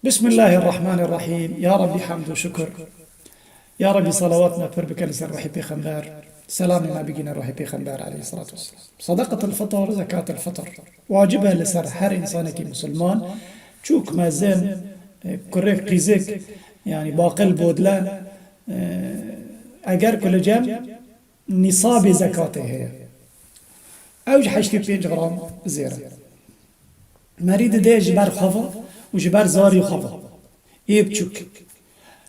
بسم الله الرحمن الرحيم. يا ربي حمد وشكر. يا ربي صلواتنا پر بكنسر روحي بيخنبار. سلام ما بقينا روحي بيخنبار عليه الصلاة والسلام. صدقة الفطر زكاة الفطر واجبها لسر هر إنسانك مسلمان چوك ما زين كريك قيزك يعني باقل بودلان اگر كل جم نصاب زكاته هي اوج 85 غرام زيرة مريد ده جبر خفا و جبر زاري خفا ايب چوك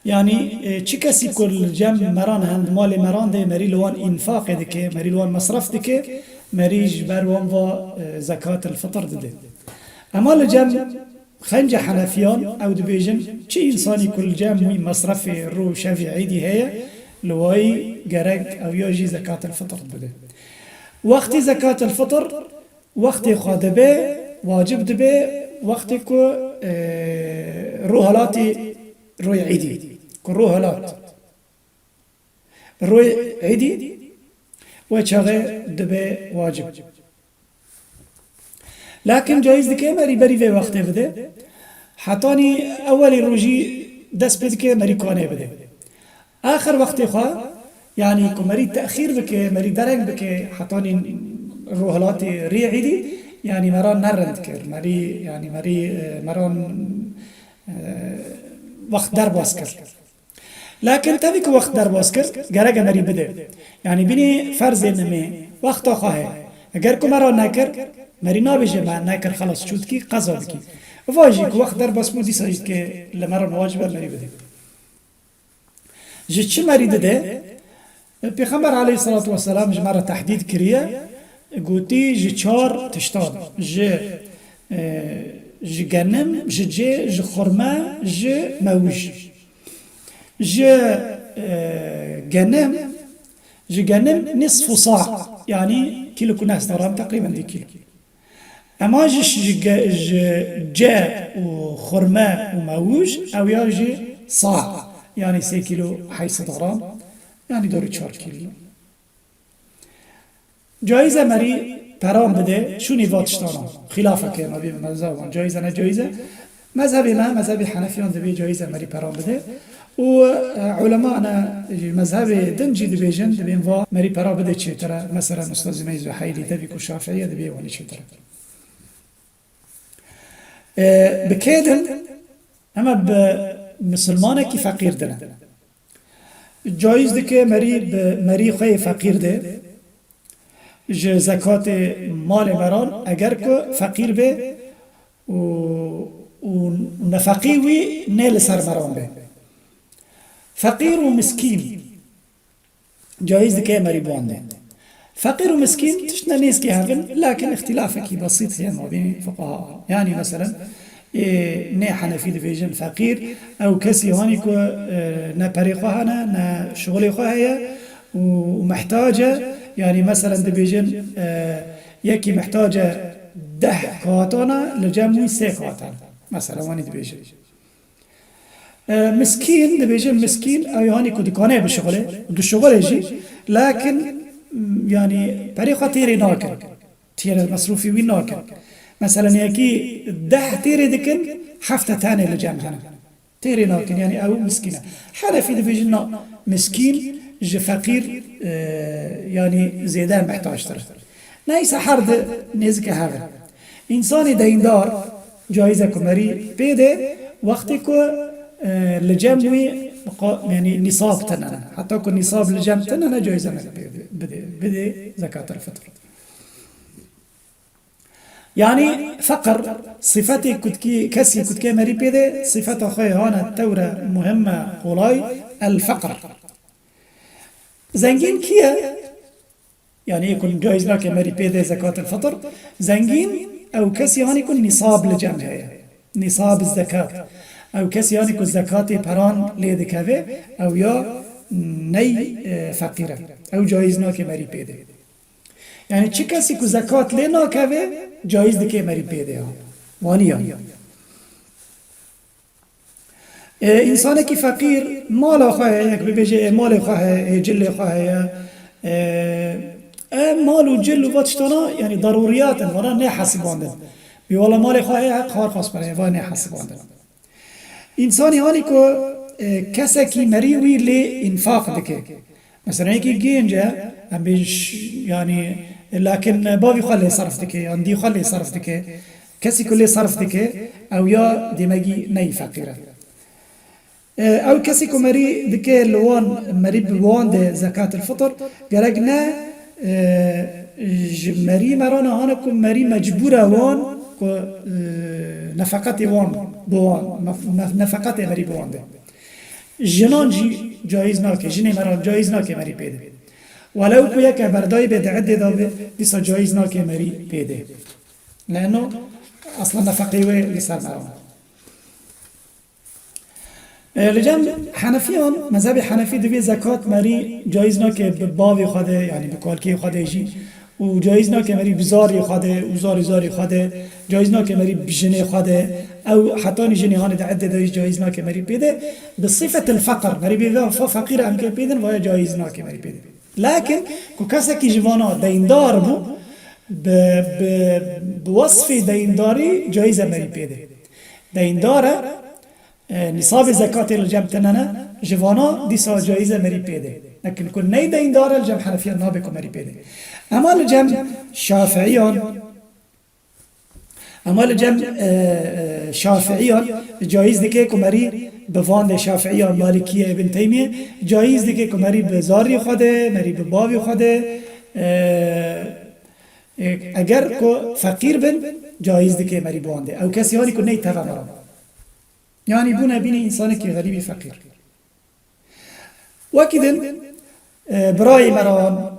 يعني چی کسی کل جمع مران هند مال مران ده مری لوان انفاق ده که مری لوان مصرف ده که مری جبر وان و زکاة الفطر ده اما لجمع خنج حنفیان او ده بیجن چی انسانی کل جمع مصرف رو شفی عیدی هیا لوای گرگ او یاجی زکاة الفطر بده وقتی زکاة الفطر وقتی خواده به واجب ده به وقتی که روحالاتی روی عیدی كروه هلات روي عيدي وشغي دبي واجب لكن جايز دكي مري بري في وقت بده حطاني اولي روجي دس بدكي مري كوني بده اخر وقت خوا يعني كمري تاخير بكي مري درنگ بكي حطاني روحلاتي ري عيدي يعني مران نرند كر مري يعني مري مران وقت در باز كر لكن تبيك وقت در باز كر گرگ مري بده يعني بني فرض نمي وقت خواهي اگر کو مرا نکر مري نابجه ما نکر خلاص شد کی قضا بکی واجی کو وقت در باز مودي ساجد که لمرا واجب مري بده جي چی مري ده پیغمبر عليه الصلاة والسلام جمرة تحديد كريه قوتي جي چار تشتاد جي گنم جي خرما جي موج جي گنم نصف صاع يعني كيلو كناس درام تقريبا دي كيلو اما جاء وخرما وموج او يجي صاع يعني 3 كيلو حيث درام يعني دوري 4 كيلو جایزه مری پرام بده شونی واتشتانا خلافه که ما بیم مذهب جایزه نه جایزه مذهب ما مذهب حنفیان دبی جایزه مری پرام بده و علماءنا مذهب دنجی دبی جن دبیم و مری پرام بده چه ترى مثلا استاذ میز و حیلی دبی کو شافعیه دبی ولی چه ترى بکیدن اما بمسلمانه کی فقیر دنه جایز ده که مری خوی فقیر ده زکات مال مران اگر که فقیر به و نفقی وی نیل سر مران به فقیر و مسکین جایز دکه مری بانده فقیر و مسکین تشنا نیست که هفن لكن اختلافه کی بسيط هي ما بين فقهاء يعني مثلا نه حنفی دفیجن فقیر او کسی هانی که نه پریخواه نه شغلی خواه ومحتاجه يعني مثلا دبيجن يكي محتاجة 10 كواتونا لجمعي 3 كواتون مثلا واني دبيجن مسكين دبيجن مسكين او يعني كو دكانه بشغله دو شغل يجي لكن يعني طريقة تيري ناكر تيري المصروفي وين ناكر مثلا يكي 10 تيري دكن حفتة تانية لجمعنا تيري ناكر يعني او مسكينة حنفي دبيجن مسكين جه فقير يعني زيادة محتاج تره نيس حرد نزك هذا إنسان ديندار جائزة كمري بيده وقتی که لجمعی يعني نصاب تننا حتى كو نصاب لجمع تننا جائزة بده زكاة الفطر يعني فقر صفتي كسي كتكي مري بيده صفة خوي هانا التورة مهمة قولاي الفقر زنگین کیه؟ يعني يكون جائز لك مري بيده زكاة الفطر زنگين او كسي يعني يكون نصاب لجمعه نصاب الزكاة او كسي يعني يكون زكاة پران ليدكوه او يا ني فقيرة او جائز لك مري بيده يعني چه كسي يكون زكاة لناكوه جائز لك مري بيده وانيا انسان کی فقیر مال خواه یک ببیجه مال خواه جل خواه مال و جل و واتشتانا يعني ضروريات وانا نه حسباندن بي والله مال خواه حق خار خاص برای و نه حسباندن انسانی هانی که کسی که مری وی لی انفاق دکه مثلا یکی گینجه هم بیش يعني لكن باوی خاله صرف دکه یا دی خاله صرف دکه کسی کلی صرف دکه او یا دماغی نی فقیره او کسی که مری دکه لوان مری بوان ده زکات الفطر گرگ نه مری مرانه هانه که مری مجبوره وان که نفقات وان بوان نفقات مری بوان ده جنان جی جایز ناکه جنی مران جایز ناکه مری پیده ولو که یک بردای به عده دابه دیسا جایز ناکه مری پیده لانه اصلا نفقی و لسر مران لجم حنفیان مذهب حنفی دوی زکات مری جایز ناکه به باوی خوده یعنی به کالکی خوده جی و جایز ناکه مری بزاری خوده و زاری خوده جایز ناکه مری بجنه خوده او حتی جنه هان عده دایش جایز ناکه مری پیده بصفت الفقر مری بیده فقیر هم که پیدن و جایز ناکه مری پیده لكن که کسی که جوانا دیندار بو بوصف دینداری جایز مری پیده دینداره نصاب زکات الجم تننا جوانا دیسا جایزه مری پیده لكن کن نی دیندار الجم حنفیان نابکو مری پیده اما الجم شافعیان جایز دیگه که مری بواند شافعیان مالکیه ابن تیمیه جایز دیگه که مری به زاری خوده مری به باوی خوده اگر که فقیر بن جایز دیگه مری بوانده او کسی هانی که نی تفا مرام يعني بونا بيني إنسانك غريب فقير وكذن براي مران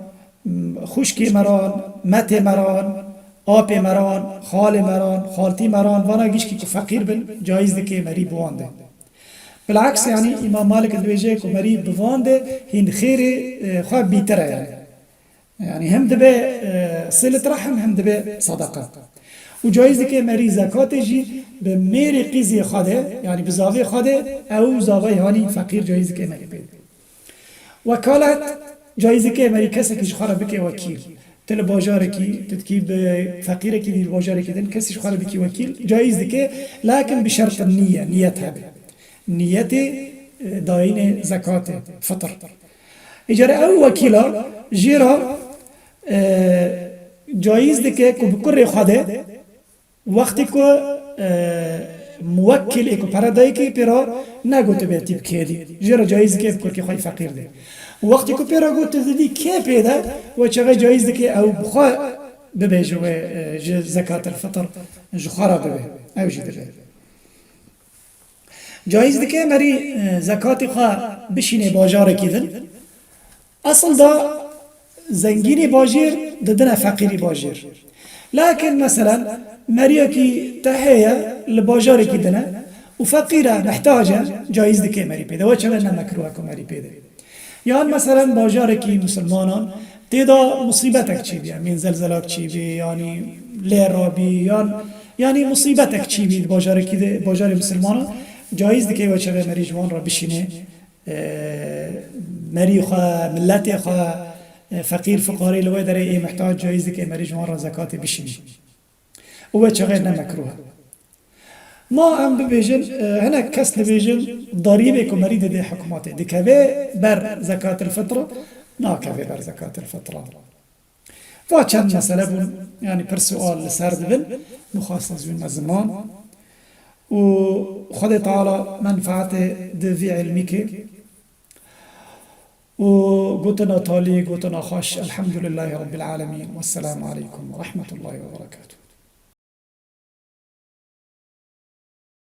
خشكي مران مت مران آب مران خال مران خالتي مران وانا جيش كي فقير بن جايز دكي مري بوانده بالعكس يعني إمام مالك الدويجي كو مري بوانده هين خير خواب بيتره يعني هم دبه صلة رحم هم دبه صدقه و جایز که مری زکات جی به میری قیزی خوده یعنی به زاوی خوده او زاوی هانی فقیر جایز که مری بید وکالت جایز که مری کسی که شخاره بکی وکیل تل باجاره کی تدکی به فقیر کی دیر باجاره کی دن کسی شخاره بکی وکیل جایز که لكن بشرط النیه نیت هبه نیت داین زکات فطر اجاره او وکیلا جیرا جایز که بکر خوده وقتی که موکل ایکو پردایی که پیرا نگوته به تیب که دی جرا جایز که بکر که خواهی فقیر دی وقتی که پیرا گوته دی که پیده و چقدر جایز دی که او بخواه ببه جو زکات الفطر جخارا ببه او جی ببه جایز دی که مری زکات خواه بشینه باجاره کیدن اصل دا زنگینی باجیر ددن فقیری باجیر لكن مثلا مريكي تحية لباجاري كدنا وفقيرة محتاجة جايز دكي مري بيدا وچلنا مكروه كو مري بيدا يعني مثلا باجاري مسلمانان تيدا مصيبتك چي بيا من زلزلات چي بيا يعني ليرابي يعني مصيبتك چي بيا باجاري مسلمانان جايز دكي وچلنا مري جوان را بشينه مري خواه ملتي خواه فقیر فقاری لوی داره ای محتاج جایزی که مری جوان را زکات بشینی و چغیر نمکروه ما هم ببیجن هنه کس نبیجن ضریبه که مری ده حکوماته دکوه بر زکات الفطره ناکوه بر زکات الفطره و چند مسئله بون یعنی پر سؤال لسرد بن مخصص بین زمان و خود تعالی منفعت دوی علمی که وقوتنا طالي قوتنا خاش الحمد لله رب العالمين والسلام عليكم ورحمة الله وبركاته